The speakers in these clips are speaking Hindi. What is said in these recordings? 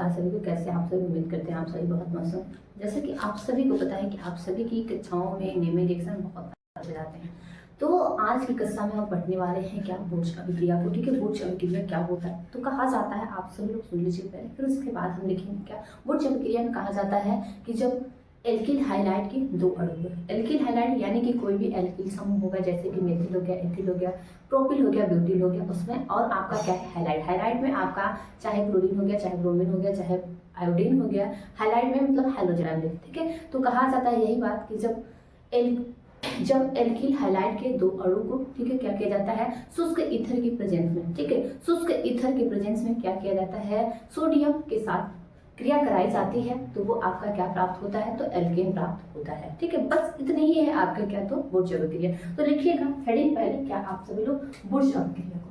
नमस्कार सभी को, कैसे आप सभी? उम्मीद करते हैं आप सभी बहुत मस्त हो। जैसे कि आप सभी को पता है कि आप सभी की कक्षाओं में नेमिंग एग्जाम बहुत आते जाते हैं। तो आज की कक्षा में हम पढ़ने वाले हैं क्या बोर्ड अभिक्रिया को। ठीक है, बोर्ड अभिक्रिया क्या होता है तो कहा जाता है, आप सभी लोग सुन लीजिए पहले, फिर उसके बाद हम लिखेंगे क्या। बोर्ड अभिक्रिया में कहा जाता है कि जब एल्किल हाइलाइट के दो अणु, एल्किल हाइलाइट यानी कि कोई भी एल्किल समूह होगा, जैसे कि मेथिल हो गया, एथिल हो गया, प्रोपिल हो गया, ब्यूटिल हो गया, उसमें और आपका क्या है हाइलाइट। हाइलाइट में आपका चाहे क्लोरीन हो गया, चाहे ब्रोमीन हो गया, चाहे आयोडीन हो गया, हाइलाइट में मतलब हैलोजन आयोडीन। ठीक है, तो कहा जाता है यही बात कि जब एल्किल हाइलाइट के दो अणु को, ठीक है, क्या किया जाता है शुष्क ईथर की प्रेजेंस में, ठीक है, शुष्क ईथर के प्रेजेंस में क्या किया जाता है, सोडियम के साथ क्रिया कराई जाती है, तो वो आपका क्या प्राप्त होता है, तो एल्केन प्राप्त होता है। ठीक है, बस इतनी ही है आपका क्या, तो बुर्ज अभिक्रिया। तो लिखिएगा हेडिंग पहले क्या, आप सभी लोग बुर्ज अभिक्रिया को।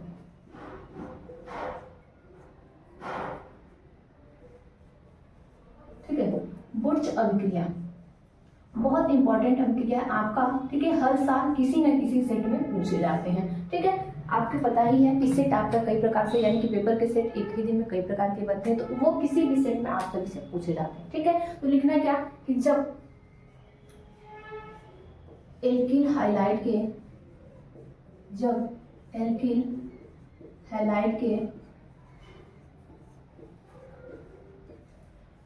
ठीक है, बुर्ज अभिक्रिया बहुत इंपॉर्टेंट अभिक्रिया है आपका। ठीक है, हर साल किसी न किसी सेट में पूछे जाते हैं। ठीक है, आपको पता ही है कि सेट आपका कई प्रकार से, यानी कि पेपर के सेट एक ही दिन में कई प्रकार के बनते हैं, तो वो किसी भी सेट में आप सभी से पूछे जाते हैं। ठीक है, तो लिखना क्या कि जब एल्किल हाइलाइट के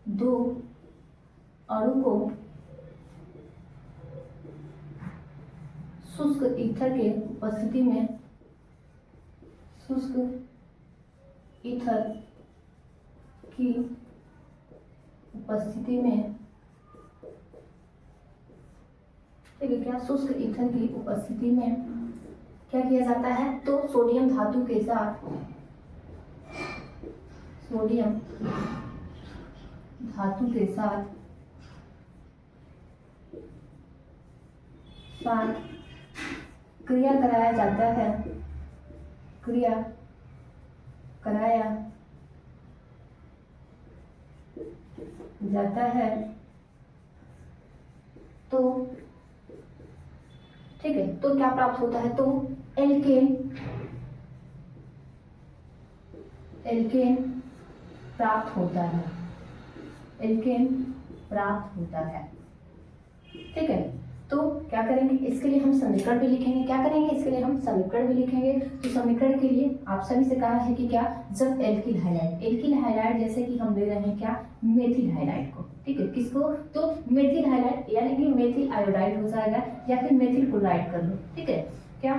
दो अणु को शुष्क ईथर के उपस्थिति में, शुष्क ईथर की उपस्थिति में, ठीक है, क्या शुष्क ईथर की उपस्थिति में क्या किया जाता है, तो सोडियम धातु के साथ क्रिया कराया जाता है, तो ठीक है, तो क्या प्राप्त होता है, तो एल्केन प्राप्त होता है। ठीक है, तो क्या करेंगे, इसके लिए हम समीकरण भी लिखेंगे। क्या करेंगे, इसके लिए हम समीकरण भी लिखेंगे। तो समीकरण के लिए आप सभी से कहा है कि क्या, जब एल्किल हाइलाइट जैसे कि हम ले रहे हैं क्या, मेथिल हाइलाइट को, ठीक है, किसको, तो मेथिल हाइलाइट यानी कि मेथिल आयोडाइड हो जाएगा, या फिर मेथिल क्लोराइड कर लो। ठीक है, क्या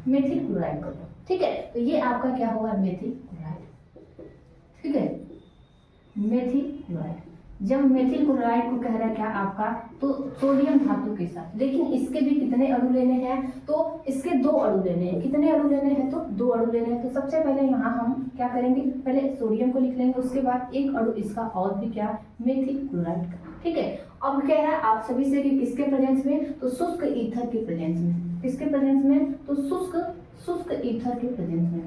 मेथिल क्लोराइड कर लो। ठीक है, तो ये आपका क्या होगा, मेथिल क्लोराइड। ठीक है, मेथिल क्लोराइड। जब मेथिल क्लोराइड को कह रहा है क्या आपका, तो सोडियम धातु के साथ, लेकिन इसके भी कितने अणु लेने हैं, तो इसके दो अणु लेने हैं। कितने अणु लेने हैं, तो दो अणु लेने हैं। तो सबसे पहले यहाँ हम क्या करेंगे, पहले सोडियम को लिख लेंगे, उसके बाद एक अणु इसका और भी क्या, मेथिल क्लोराइड का। ठीक है, अब कह रहा है आप सभी से कि किसके प्रेजेंस में, तो शुष्क ईथर के प्रेजेंस में। किसके प्रेजेंस में, तो शुष्क ईथर के प्रेजेंस में।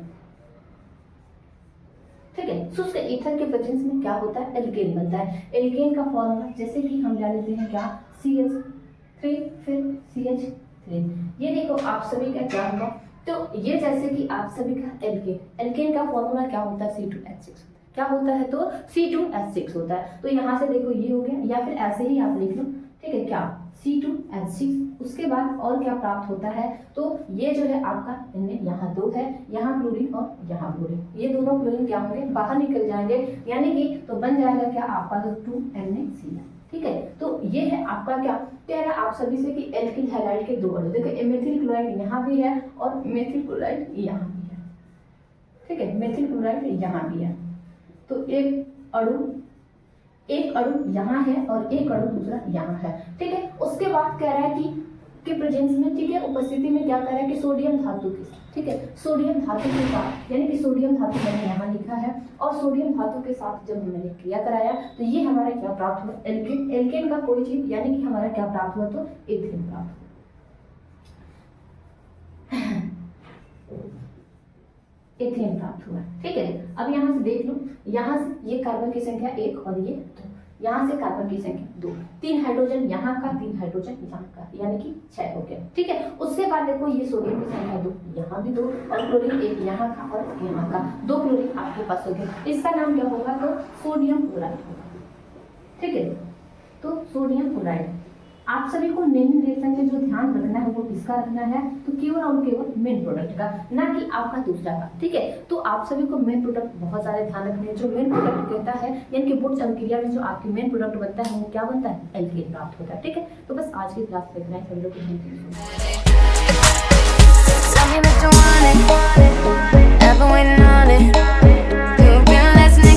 ठीक है, शुष्क ईथर के प्रेजेंस में क्या होता है, एल्केन बनता है। एल्केन का फॉर्मूला जैसे कि हम जान लेते हैं क्या, CH3 फिर CH3। ये देखो आप सभी का क्या होगा, तो ये जैसे कि आप सभी का एल्केन का फॉर्मूला क्या होता है, C2H6। क्या होता है, तो C2H6 होता है। तो यहाँ से देखो ये हो गया, या फिर ऐसे ही आप लिख लो। ठीक है, क्या C2H6, उसके बाद और क्या प्राप्त होता है, तो ये जो है आपका, इनमें यहाँ दो है, यहाँ क्लोरीन और यहाँ क्लोरीन, ये दोनों क्लोरीन क्या होंगे, बाहर निकल जाएंगे, यानी कि तो बन जाएगा क्या आपका, तो 2NaCl। ठीक है, तो ये है आपका क्या, कह रहा है आप सभी से कि एल्किल हाइलाइट के दो अणु, देखो मेथिल क्लोराइड यहाँ भी है और मेथिल क्लोराइड यहाँ भी है। ठीक है, मेथिल क्लोराइड यहाँ भी है, तो एक अणु यहाँ है और एक अणु दूसरा यहाँ है। ठीक है, उसके बाद कह रहा है कि प्रेजेंस में, ठीक है, उपस्थिति में क्या कर रहा है कि सोडियम धातु के साथ, ठीक है, सोडियम धातु के साथ, यानी कि सोडियम धातु मैंने यहाँ लिखा है, और सोडियम धातु के साथ जब मैंने क्रिया कराया तो ये हमारा क्या प्राप्त हुआ, एल्केन का कोई चीज, यानी कि हमारा क्या प्राप्त हुआ, तो एथेन प्राप्त हुआ। एथेन प्राप्त हुआ। ठीक है, अब यहाँ से देख लो, यहाँ से ये कार्बन की संख्या 1 और ये 2, यहाँ से कार्बन की संख्या 2, 3 हाइड्रोजन यहाँ का, 3 हाइड्रोजन यहाँ का, यानी कि 6 हो गया। ठीक है, उसके बाद देखो ये सोडियम की संख्या 2 यहाँ यहाँ भी 2 और क्लोरीन एक यहाँ का और यहाँ का, 2 क्लोरीन आपके पास हो गए। इसका नाम क्या होगा? तो सोडियम क्लोराइड होगा। ठीक है, तो सोडियम क्लोराइड। आप सभी को नेमिंग रिएक्शन में जो ध्यान रखना है वो किसका रखना है? तो केवल और केवल मेन प्रोडक्ट का, ना कि आपका दूसरा का। ठीक है, तो आप सभी को मेन प्रोडक्ट बहुत सारे ध्यान रखने हैं। जो मेन प्रोडक्ट कहता है यानी कि बोर्ड अभिक्रिया में जो आपकी मेन प्रोडक्ट बनता है वो क्या बनता है? एल्केन प्राप्त होता है। ठीक है, तो बस आज की क्लास में इतना ही। सब लोग को थैंक यू।